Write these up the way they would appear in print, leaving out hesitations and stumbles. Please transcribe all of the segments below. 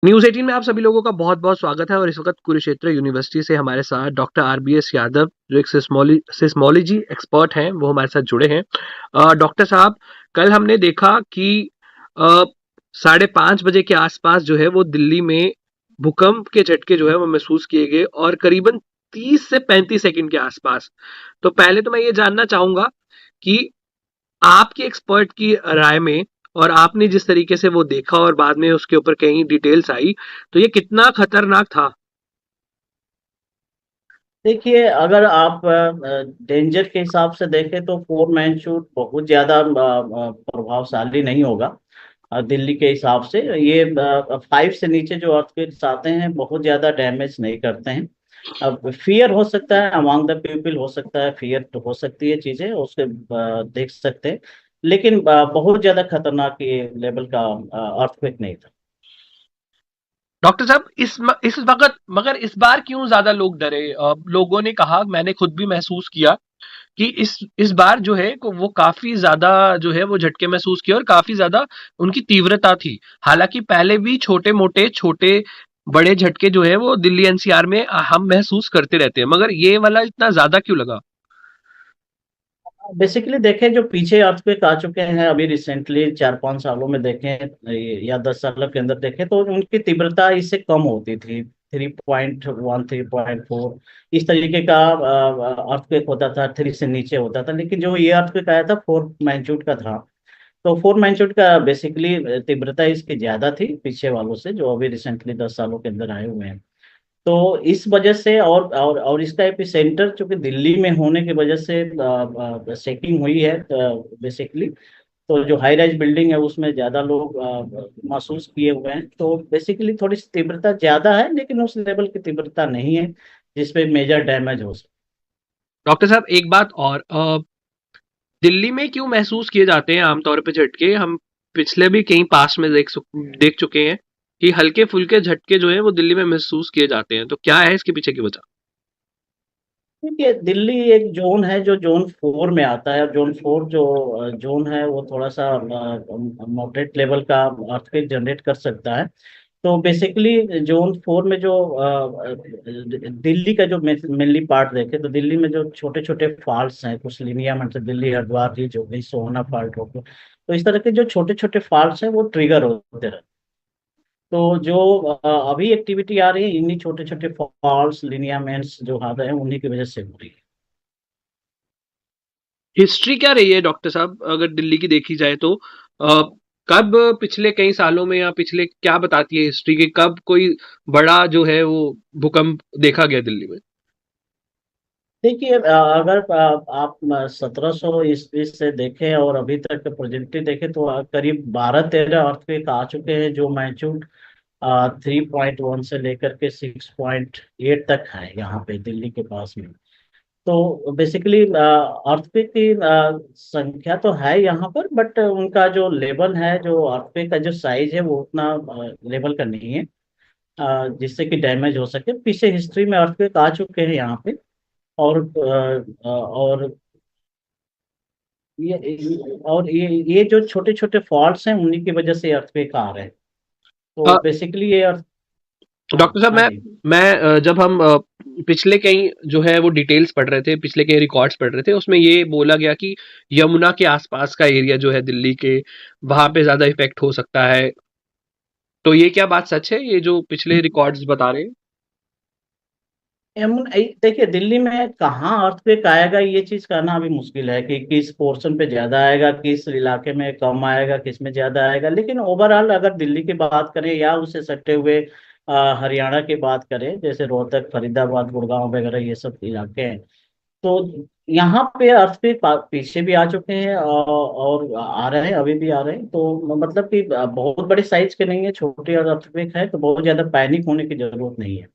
News 18 में आप सभी लोगों का बहुत-बहुत स्वागत है और इस वक़्त कुरुक्षेत्र यूनिवर्सिटी से हमारे साथ डॉक्टर आरबीएस यादव जो एक सिस्मोलॉजी एक्सपर्ट हैं, वो हमारे साथ जुड़े हैं। डॉक्टर साहब, कल हमने देखा कि अ, 5:30 बजे के आस-पास जो है वो दिल्ली में भूकंप के झटके जो है वो महसूस किए गए और करीबन 30 से 35 सेकंड के आस-पास। तो पहले तो मैं ये जानना चाहूँगा कि आपके एक्सपर्ट की राय में और आपने जिस तरीके से वो देखा और बाद में उसके ऊपर कई डिटेल्स आई, तो ये कितना खतरनाक था? देखिए, अगर आप डेंजर के हिसाब से देखें तो फोर मैन शूट बहुत ज्यादा प्रभावशाली नहीं होगा। दिल्ली के हिसाब से ये 5 से नीचे जो अर्थक्वेक्स आते हैं बहुत ज्यादा डैमेज नहीं करते हैं। अब फियर हो सकता है, अमंग द पीपल हो सकता है, फियर तो हो सकती है, चीजें उसके देख सकते हैं। लेकिन बहुत ज्यादा खतरनाक ये लेवल का अर्थक्वेक नहीं था। डॉक्टर साहब, इस वक़्त मगर इस बार क्यों ज़्यादा लोग डरे? लोगों ने कहा, मैंने खुद भी महसूस किया कि इस बार जो है वो काफ़ी ज़्यादा जो है वो झटके महसूस किए और काफ़ी ज़्यादा उनकी तीव्रता थी। हालाँकि पहले भी छोटे-मोटे, छोटे-बड़े झटके जो है वो दिल्ली एनसीआर में हम महसूस करते रहते हैं, मगर ये वाला इतना ज़्यादा क्यों लगा? बेसिकली देखें, जो पीछे अर्थक्वेक आ चुके हैं अभी रिसेंटली 4-5 सालों में देखें या 10 सालों के अंदर देखें तो उनकी तीव्रता इससे कम होती थी। 3.1, 3.4 इस तरीके का अर्थक्वेक होता था, 3 से नीचे होता था। लेकिन जो ये अर्थक्वेक आया था 4 मैग्नीट्यूड का था। तो 4 मैग्नीट्यूड का बेसिकली तीव्रता इसकी ज्यादा थी पीछे वालों से, जो अभी रिसेंटली 10 सालों के अंदर आए हुए हैं। तो इस वजह से और इसका एपिसेंटर चूंकि दिल्ली में होने की वजह से शेकिंग हुई है बेसिकली। तो जो हाई राइज बिल्डिंग है उसमें ज्यादा लोग महसूस किए हुए हैं। तो बेसिकली थोड़ी सी तीव्रता ज्यादा है, लेकिन उस लेवल की तीव्रता नहीं है जिसपे मेजर डैमेज हो सके। डॉक्टर साहब, एक बात और, दिल्ली में क्यों महसूस किए जाते हैं आमतौर पे झटके? हम पिछले भी कहीं पास में देख चुके हैं कि हल्के फुल्के झटके जो है वो दिल्ली में महसूस किए जाते हैं, तो क्या है इसके पीछे की वजह? देखिए, दिल्ली एक जोन है जो जोन 4 में आता है। जोन 4 जो जोन है वो थोड़ा सा मॉडरेट लेवल का अर्थक्वेक जनरेट कर सकता है। तो बेसिकली जोन 4 में जो दिल्ली का जो मेनली पार्ट देखे तो दिल्ली में जो छोटे छोटे फॉल्ट्स हैं, कुछ लिनियामेंट से दिल्ली हरिद्वार रीच हो गई, सोहना फॉल्ट हो गया। तो इस तरह के जो छोटे छोटे फॉल्ट्स हैं वो ट्रिगर होते रहते। तो जो अभी एक्टिविटी आ रही है इन्हीं छोटे छोटे फॉल्ट्स लिनियामेंट्स जो आ रहे हैं उन्हीं की वजह से हो रही है। हिस्ट्री क्या रही है डॉक्टर साहब, अगर दिल्ली की देखी जाए तो? कब पिछले कई सालों में या पिछले क्या बताती है हिस्ट्री कि कब कोई बड़ा जो है वो भूकंप देखा गया दिल्ली में? देखिए, अगर आप 1700 ईस्वी से देखें और अभी तक का प्रोजेक्टिव देखें तो करीब 12-13 अर्थक्वेक आ चुके हैं जो मैग्नीट्यूड 3.1 से लेकर के 6.8 तक है यहाँ पे दिल्ली के पास में। तो बेसिकली अर्थक्वेक की संख्या तो है यहाँ पर, बट उनका जो लेवल है, जो अर्थक्वेक का जो साइज है वो उतना लेवल का नहीं है जिससे कि डैमेज हो सके। पीछे हिस्ट्री में अर्थक्वेक आ चुके हैं यहाँ पे। और ये जो छोटे छोटे फॉल्ट्स हैं उन्हीं की वजह से अर्थक्वेक आ रहे हैं। तो अ, बेसिकली ये अर्थ। हाँ। डॉक्टर साहब, हाँ जी। जब हम पिछले कई जो है वो डिटेल्स पढ़ रहे थे, पिछले कई रिकॉर्ड्स पढ़ रहे थे, उसमें ये बोला गया कि यमुना के आसपास का एरिया जो है दिल्ली के, वहां पे ज्यादा इफेक्ट हो सकता है। तो ये क्या बात सच है, ये जो पिछले रिकॉर्ड्स बता रहे हैं? देखिए, दिल्ली में कहाँ अर्थक्वेक आएगा ये चीज कहना अभी मुश्किल है कि किस पोर्शन पे ज्यादा आएगा, किस इलाके में कम आएगा, किस में ज्यादा आएगा। लेकिन ओवरऑल अगर दिल्ली की बात करें या उससे सटे हुए हरियाणा की बात करें, जैसे रोहतक, फरीदाबाद, गुड़गांव वगैरह ये सब इलाके हैं, तो यहाँ पे अर्थक्वेक पीछे भी आ चुके हैं और आ रहे हैं, अभी भी आ रहे हैं। तो मतलब कि बहुत बड़े साइज के नहीं है, छोटे अर्थक्वेक है, तो बहुत ज्यादा पैनिक होने की जरूरत नहीं है।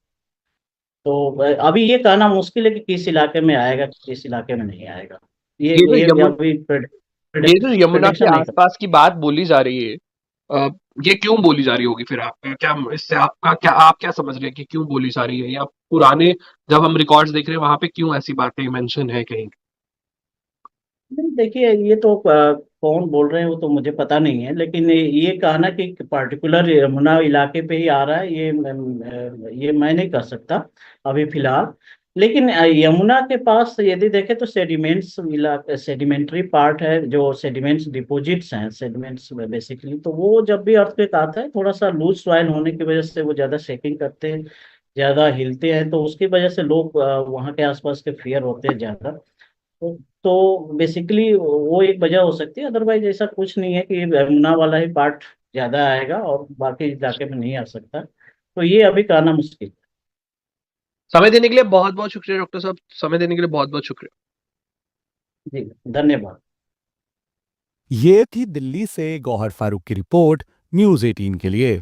तो अभी ये कहना मुश्किल है कि किस इलाके में आएगा, किस इलाके में नहीं आएगा। ये ये जो ये यमुना अभी ये जो यमुना के प्रिडिक्शन नहीं कर। आसपास की बात बोली जा रही है, अ, ये क्यों बोली जा रही होगी फिर? आपका क्या, इससे आपका क्या, आप क्या समझ रहे हैं कि क्यों बोली जा रही है, या पुराने जब हम रिकॉर्ड्स देख रहे हैं वहां पे क्यों ऐसी बातें मेंशन है कहीं? नहीं, देखिए, ये तो कौन बोल रहे हैं वो तो मुझे पता नहीं है, लेकिन ये कहना कि पर्टिकुलर यमुना इलाके पे ही आ रहा है, ये मैं नहीं कह सकता अभी फिलहाल। लेकिन यमुना के पास यदि देखें तो सेडिमेंट्स इलाका, सेडिमेंट्री पार्ट है, जो सेडिमेंट्स डिपॉजिट्स हैं, सेडिमेंट्स बेसिकली, तो वो जब भी अर्थक्वेक आता है थोड़ा सा लूज सॉइल होने की वजह से वो ज्यादा शेकिंग करते हैं, ज्यादा हिलते हैं, तो उसकी वजह से लोग वहाँ के आसपास के फेयर होते हैं ज्यादा। तो बेसिकली वो एक वजह हो सकती है, अदरवाइज ऐसा कुछ नहीं है कि यमुना वाला ही पार्ट ज्यादा आएगा और बाकी इलाके में नहीं आ सकता, तो ये अभी कहना मुश्किल समय देने के लिए बहुत बहुत शुक्रिया डॉक्टर साहब, समय देने के लिए बहुत बहुत शुक्रिया। है। जी, धन्यवाद। ये थी दिल्ली से गौहर फारूक की रिपोर्ट न्यूज 18 के लिए।